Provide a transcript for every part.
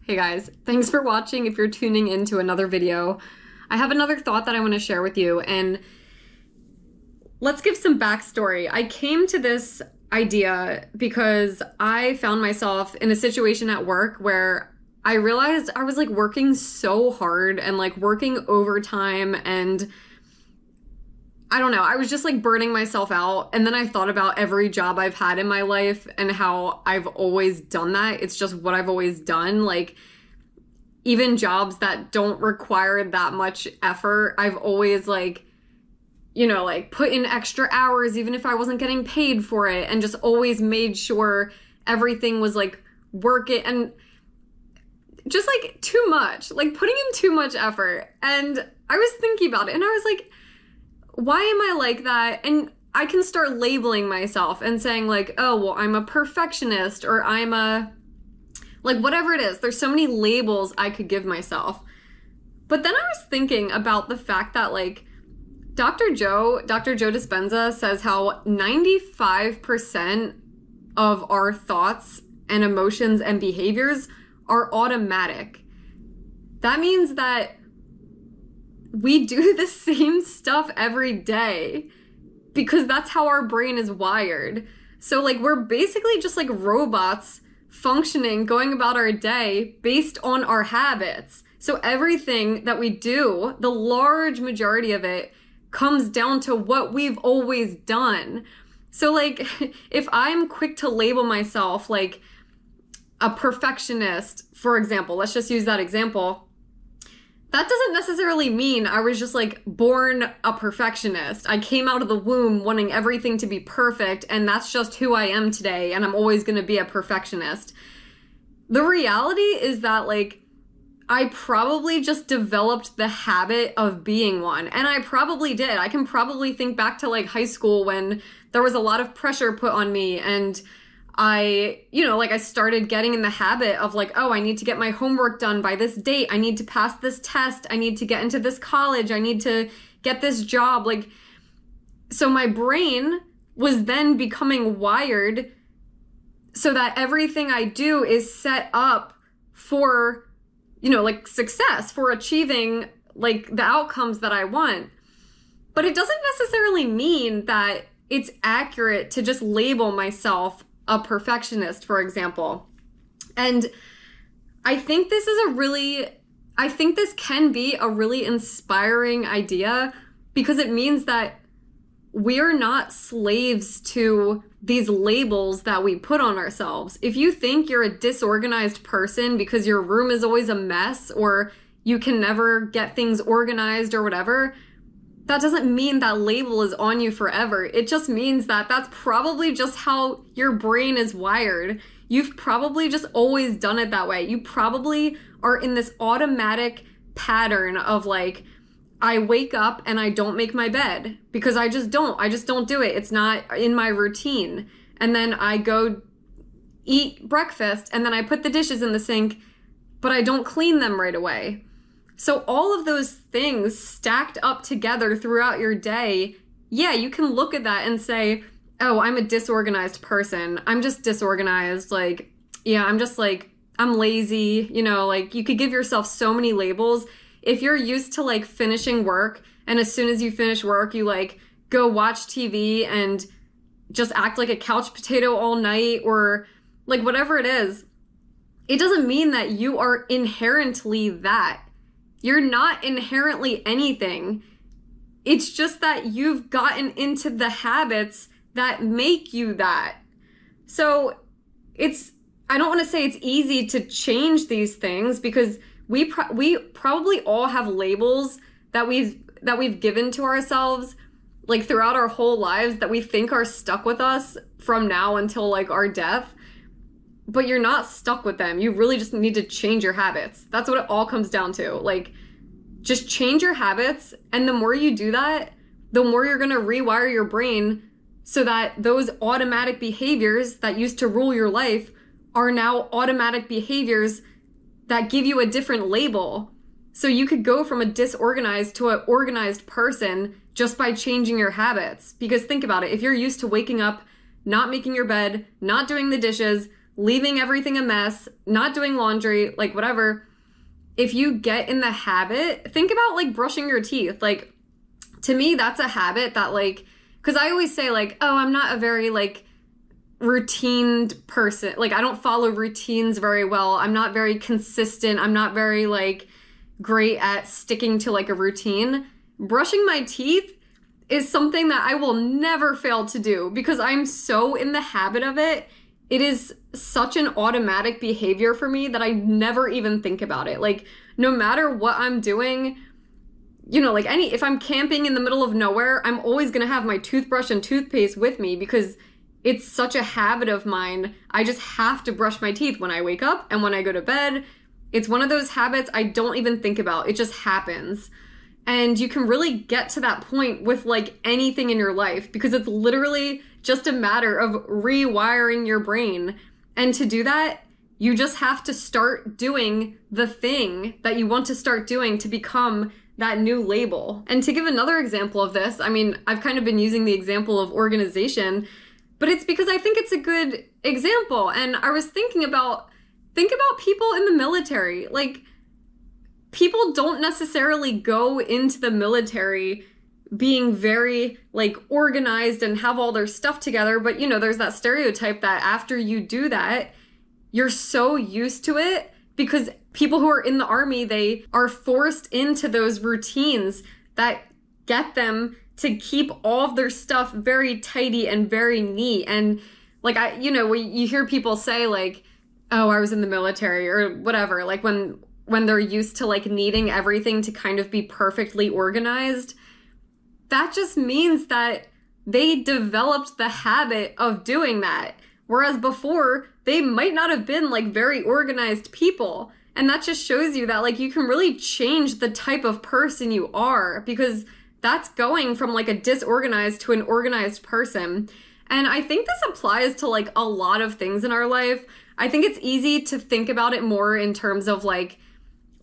Hey guys, thanks for watching if you're tuning into another video. I have another thought that I want to share with you, and let's give some backstory. I came to this idea because I found myself in a situation at work where I realized I was like working so hard and like working overtime, and I don't know, I was just like burning myself out. And then I thought about every job I've had in my life and how I've always done that. It's just what I've always done. Like, even jobs that don't require that much effort, I've always like put in extra hours even if I wasn't getting paid for it, and just always made sure everything was like work it, and just like too much, like putting in too much effort. And I was thinking about it and I was like, why am I like that? And I can start labeling myself and saying like, oh, well, I'm a perfectionist, or I'm a, like, whatever it is. There's so many labels I could give myself. But then I was thinking about the fact that like Dr. Joe Dispenza says how 95% of our thoughts and emotions and behaviors are automatic. That means that we do the same stuff every day because that's how our brain is wired. So like we're basically just like robots functioning, going about our day based on our habits. So everything that we do, the large majority of it, comes down to what we've always done. So like if I'm quick to label myself like a perfectionist, for example, let's just use that example. That doesn't necessarily mean I was just like born a perfectionist. I came out of the womb wanting everything to be perfect, and that's just who I am today, and I'm always going to be a perfectionist. The reality is that like I probably just developed the habit of being one, and I probably did. I can probably think back to like high school when there was a lot of pressure put on me, and I started getting in the habit of like, oh, I need to get my homework done by this date. I need to pass this test. I need to get into this college. I need to get this job. Like, so my brain was then becoming wired so that everything I do is set up for, like success, for achieving like the outcomes that I want. But it doesn't necessarily mean that it's accurate to just label myself a perfectionist, for example. And I think this can be a really inspiring idea, because it means that we're not slaves to these labels that we put on ourselves. If you think you're a disorganized person because your room is always a mess, or you can never get things organized or whatever, that doesn't mean that label is on you forever. It just means that that's probably just how your brain is wired. You've probably just always done it that way. You probably are in this automatic pattern of like, I wake up and I don't make my bed because I just don't do it. It's not in my routine. And then I go eat breakfast and then I put the dishes in the sink, but I don't clean them right away. So all of those things stacked up together throughout your day, yeah, you can look at that and say, oh, I'm a disorganized person. I'm just disorganized. Like, yeah, I'm lazy. Like you could give yourself so many labels. If you're used to like finishing work, and as soon as you finish work, you like go watch TV and just act like a couch potato all night, or like whatever it is, it doesn't mean that you are inherently that. You're not inherently anything. It's just that you've gotten into the habits that make you that. So I don't want to say it's easy to change these things, because we probably all have labels that we've given to ourselves like throughout our whole lives that we think are stuck with us from now until like our death. But you're not stuck with them. You really just need to change your habits. That's what it all comes down to. Like, just change your habits. And the more you do that, the more you're going to rewire your brain so that those automatic behaviors that used to rule your life are now automatic behaviors that give you a different label. So you could go from a disorganized to an organized person just by changing your habits. Because think about it. If you're used to waking up, not making your bed, not doing the dishes, leaving everything a mess, not doing laundry, like whatever. If you get in the habit, think about like brushing your teeth. Like, to me, that's a habit that like, because I always say like, oh, I'm not a very like routine person. Like, I don't follow routines very well. I'm not very consistent. I'm not very like great at sticking to like a routine. Brushing my teeth is something that I will never fail to do because I'm so in the habit of it. It is such an automatic behavior for me that I never even think about it. Like, no matter what I'm doing, you know, like if I'm camping in the middle of nowhere, I'm always going to have my toothbrush and toothpaste with me because it's such a habit of mine. I just have to brush my teeth when I wake up and when I go to bed. It's one of those habits I don't even think about. It just happens. And you can really get to that point with like anything in your life because it's literally just a matter of rewiring your brain. And to do that, you just have to start doing the thing that you want to start doing to become that new label. And to give another example of this, I mean, I've kind of been using the example of organization, but it's because I think it's a good example. And I was think about people in the military. Like, people don't necessarily go into the military being very like organized and have all their stuff together. But you know, there's that stereotype that after you do that, you're so used to it because people who are in the army, they are forced into those routines that get them to keep all of their stuff very tidy and very neat. And like, you hear people say like, oh, I was in the military or whatever, like when they're used to like needing everything to kind of be perfectly organized, that just means that they developed the habit of doing that. Whereas before, they might not have been like very organized people. And that just shows you that like you can really change the type of person you are because that's going from like a disorganized to an organized person. And I think this applies to like a lot of things in our life. I think it's easy to think about it more in terms of like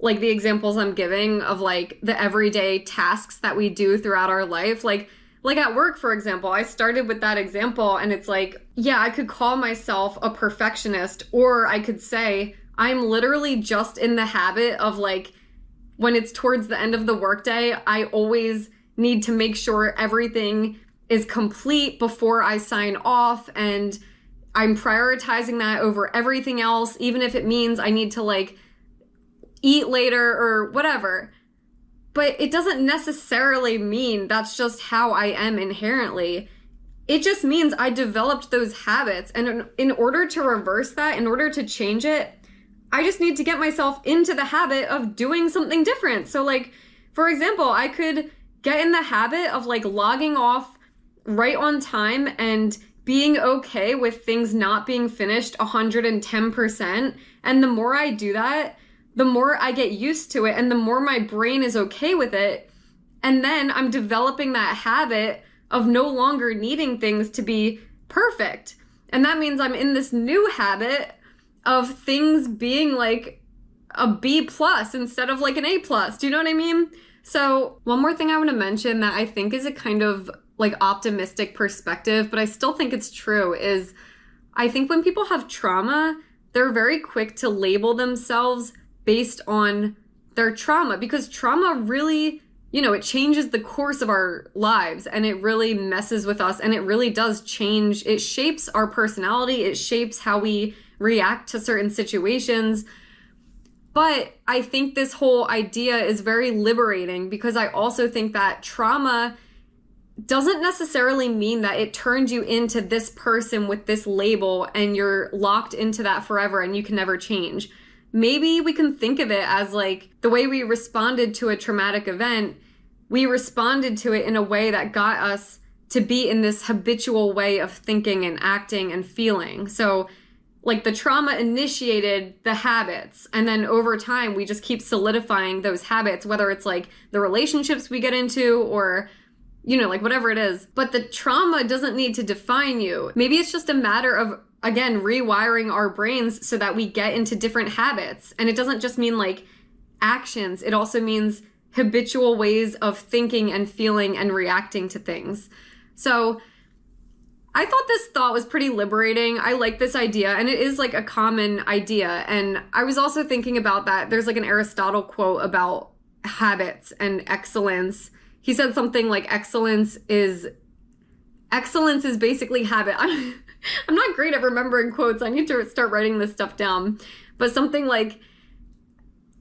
the examples I'm giving of like the everyday tasks that we do throughout our life. Like at work, for example, I started with that example and it's like, yeah, I could call myself a perfectionist, or I could say I'm literally just in the habit of like, when it's towards the end of the workday, I always need to make sure everything is complete before I sign off, and I'm prioritizing that over everything else, even if it means I need to like eat later or whatever. But it doesn't necessarily mean that's just how I am inherently. It just means I developed those habits. And in order to reverse that, in order to change it, I just need to get myself into the habit of doing something different. So like, for example, I could get in the habit of like logging off right on time and being okay with things not being finished 110%. And the more I do that, the more I get used to it and the more my brain is okay with it. And then I'm developing that habit of no longer needing things to be perfect. And that means I'm in this new habit of things being like a B plus instead of like an A plus. Do you know what I mean? So one more thing I want to mention that I think is a kind of like optimistic perspective, but I still think it's true, is I think when people have trauma, they're very quick to label themselves based on their trauma, because trauma really, it changes the course of our lives and it really messes with us and it really does change. It shapes our personality. It shapes how we react to certain situations. But I think this whole idea is very liberating because I also think that trauma doesn't necessarily mean that it turned you into this person with this label and you're locked into that forever and you can never change. Maybe we can think of it as like the way we responded to a traumatic event, we responded to it in a way that got us to be in this habitual way of thinking and acting and feeling. So like the trauma initiated the habits, and then over time we just keep solidifying those habits, whether it's like the relationships we get into or like whatever it is. But the trauma doesn't need to define you. Maybe it's just a matter of, again, rewiring our brains so that we get into different habits. And it doesn't just mean like actions. It also means habitual ways of thinking and feeling and reacting to things. So I thought this thought was pretty liberating. I like this idea, and it is like a common idea. And I was also thinking about that. There's like an Aristotle quote about habits and excellence. He said something like excellence is basically habit. I'm not great at remembering quotes. I need to start writing this stuff down. But something like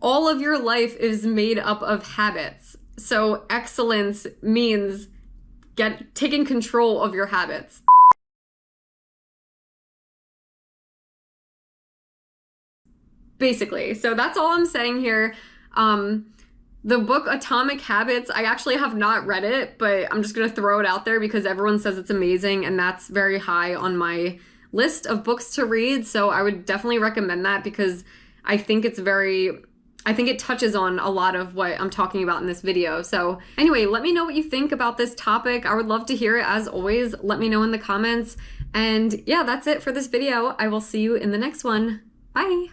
all of your life is made up of habits. So excellence means taking control of your habits. Basically. So that's all I'm saying here. The book Atomic Habits, I actually have not read it, but I'm just going to throw it out there because everyone says it's amazing, and that's very high on my list of books to read. So I would definitely recommend that because I think it touches on a lot of what I'm talking about in this video. So anyway, let me know what you think about this topic. I would love to hear it. As always, let me know in the comments. And yeah, that's it for this video. I will see you in the next one. Bye.